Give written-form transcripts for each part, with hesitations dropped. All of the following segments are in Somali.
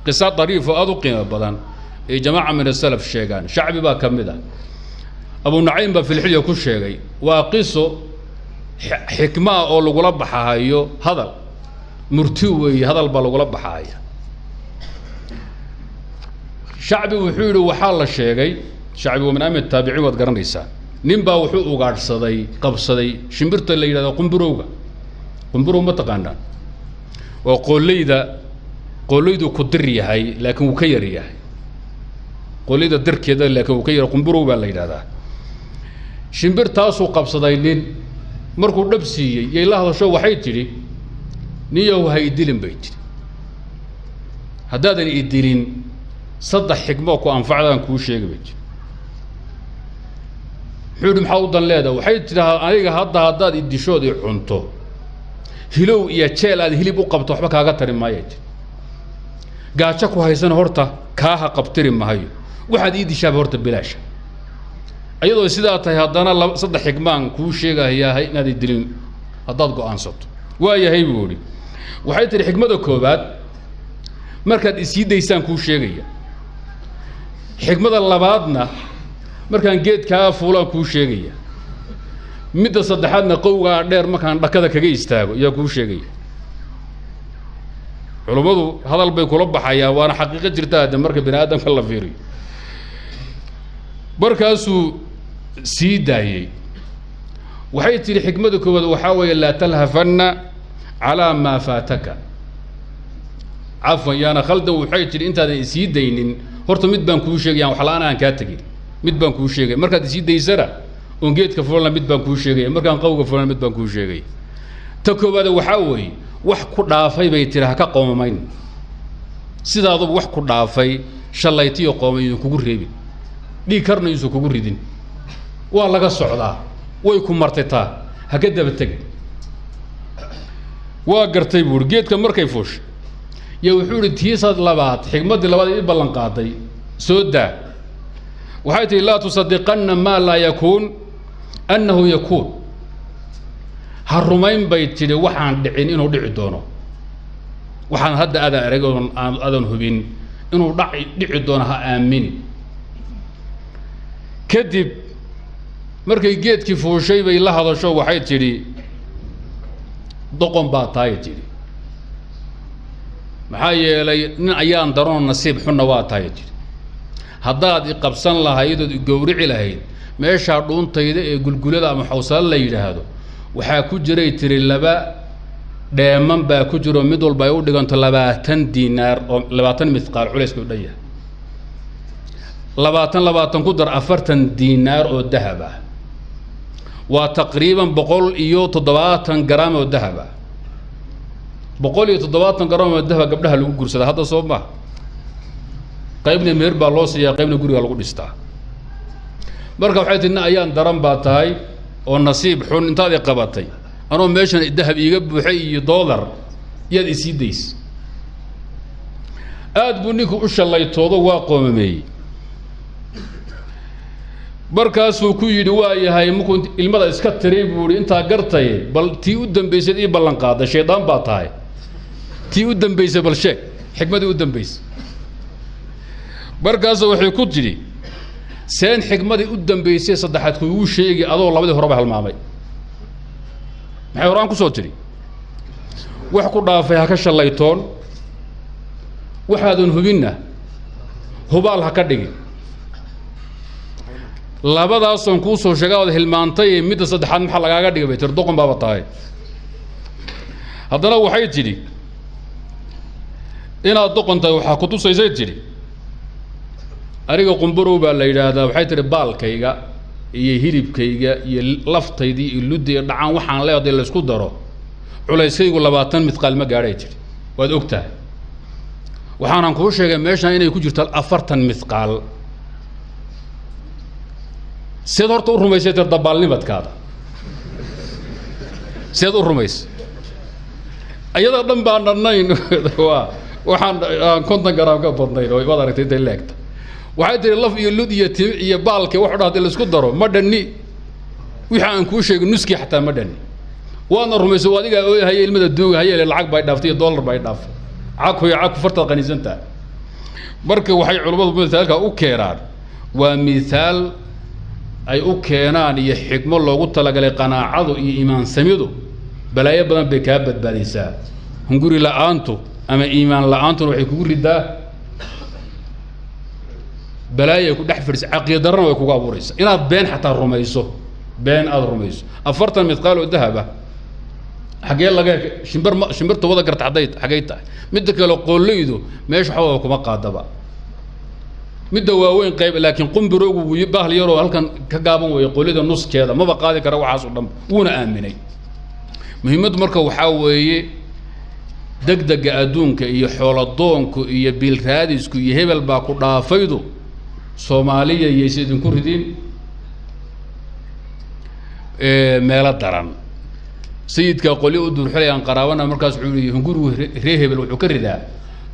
قصة طريفة أذقنا بدن جماعة من السلف شيئان شعبي با كمدا أبو نعيم في الحلية كل شيء وقصة حكمة أو لغلب حايو هذا مرتوي هذا البلغلب حاي شعبي وحوله وحال الشيء شعبي ومن أمن التابعين وتقرن رسالة نبى وحوق قارد صدي قب صدي شمبرت اللي إذا قنبروه ما تقانا وقول لي ذا كدري هاي لكن وكيري هاي قول لي ذا در كذا لكن وكير قنبروه بالله إذا شمبر تاسو قب صديين مركو نفسي يلا هذا شو وحيد تري نية وهاي دلين بيت هذا الدلين صدق حكمك وأنفعنا كل شيء بيت حول محاوضا لادا وحيد ترى أيها هذا الدشود يعنته هلو يتشيل هذا هلي بقبته وحبك هاقتر ما يجي قاعدشكو هايسان هورتا كاها قبتر ما هيو واحد يدي شاب هورتا بلاش أيضا سيداتي هادانا صدق حكمان كل شيء هي نادي الدلين هداد قوان صوت وهي هي بوري وحيد ترى حكمته كوبات مركز إسيد يسان كل شيء حكمة الله بعدنا مركان جيت كافولا كل شيء مدة صدحنا قوة دير مكان ركضة كجي يستاهو يا كل شيء علماء هذا البيك رب حياة وأنا حقيقة جرتها هذا مركب بني آدم كله فيري بركاسو سيداي وحيت لحكمتك وحاول لا تلهفن على ما فاتك عفوا يا أنا خلد وحيت أنت سيدين horta mid baan kuu sheegay waxlaan aan ka tagin mid baan kuu sheegay markaad isii daysara oo geedka fuulna mid baan kuu sheegay markaan qowga fuulna mid baan kuu sheegay ta koobaad waxa weey wax ku dhaafay bay tiraha ka qoomayn sidaadu wax ku dhaafay shalaytiyo qoomayn kugu reebin dhig karna isu kugu ridin waa laga socdaa way ku martaytaa ha ka daba tag waa gartay buur geedka markay fuush يوحول تيسد لبات حكمة لبات يبلن قاضي سودا وحيث لا تصدقن ما لا يكون أنه يكون هالرومين بيت وحن دعين إنه دع دونه وحن هذا أذى رجل أذن هبين إنه دع دونها آمين كذب مركي جيت كيف هو شيء بيلا هذا شو وحيد تري ضقم باطاي تري maxay nin ayaan daroon nasiib xun waa tahay haddaad qabsan lahayd oo gowrici lahayd meesha dhuuntayda ee gulgulada ama xawsal la yiraahdo waxa ku jiray tiri laba dheeman baa ku jiro mid walba ay u dhiganto 20 diinaar oo 20 misqaal culays ku dhaya 20 ku dar 40 diinaar oo dahab ah waa taqriiban 170 gram oo dahab ah 170 جرام الذهب قبلها لو غورسدا هذا صوب قيبنا مير با لو سيا قيبنا غوريا لو دhistaa marka waxay tidna ayaan daran baa tahay oo nasiib xun intaad qabatay anoo meeshan dahab iiga buuxay iyo dollar yad isiidays aad buu ninku u shalaytoodo waa qoomay markaasuu ku yidhi waa yahay markuu ilmada iska tiray buu inta gartay bal tii u dambeysay ii ballan qaaday sheedaan baa tahay tii u dambeysay bal sheeg xikmadii u dambeysay markaasuu wuxuu ku jiri seen xikmadii u dambeysay saddexaad ku uu sheegay adoo labadii hore ba halmaamay maxay horaan ku soo tiri wax ku dhaafay ha ka shalaytoon waxaadan hubinna hubaal ha ka dhigin labadaasan ku soo sheegay hilmaantay mid saddexaad maxaa lagaaga dhigay bay tir doqon baaba tahay haddana waxay tiri inaad doqontahay waxaa ku tusaysay tiri ariga qumburow baa la yiraahdaa waxay tiri baalkayga iyo hilibkayga iyo laftaydii iyo ludii dhacaan waxaan leeyahay la isku daro culayskaygu 20 midqaal ma gaaray tiri waad ogtahay waxaan ku sheegay meeshan inay ku jirto 40 midqaal سيد هرت أورميس يتر دبالني بتكادا سيد أورميس أيضا دم بانرنين وحن كنت نقرأ قبضنين ويبغى ركتي تلاقت وحيد اللف يلود يبالك واحد هذا اللي سكدره مدني ويحن كوشة نسكي حتى مدني وأنا أورميس وادي هي المدة الدوق هي اللي العقب بيدافتي $1 بيداف عاكو يعاكو فرطة قنيزنتا بركة وحي علماء مثالك أوكيران ومثال أي أوكيران يحكم الله قلت لك قناعة إيمان سميدو بلا يبدأ بكابة باليسا هنقولي لا أنتو أما إيمان لا أنتو وحيكوري ده بلا يكون دحفرس عقيدة رنا ويكون قابوريس إن بين حتى الرميسو بين الرميس أفرت مثقال الذهب حقي الله شمبر توضع قرت عديت حقيتها مدك لو قوليدو ماش حوكم قادبا مد واوين قيب لكن قم بروق ويباه ليرو هل كان كقابن ويقوليدو نص كذا ما بقى ذيك روعه صدم ونا امني مهمه marka waxa weeye degdega adduunka iyo xooladoonku iyo bil raadisku iyo hebel baa ku dhaafaydo Soomaaliya iyo sidin ku ridin meela daran sayidka qoli u dur xilay aan qaraabana markaas wuxuu leeyahay gurigu reehebel wuxuu ka ridaa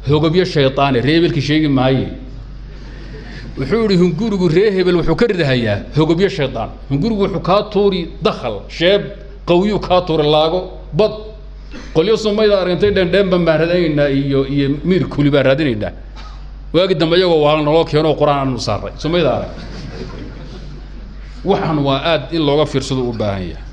hogobyo shaytaan reebelki sheegi maaye wuxuu yiri gurigu reehebel wuxuu ka ridahayaa hogobyo shaytaan gurigu wuxuu ka tuuri dakhal sheeb qawiyo ka tuuri laago bad qoliyo Soomaalida arintay dhandhan ban baaradayna iyo miir kuli baaradinayna waagi dambe iyagu waa noo keeno quraan aanu saaray Soomaalida waxaan waa aad in looga fiirsado u baahan yahay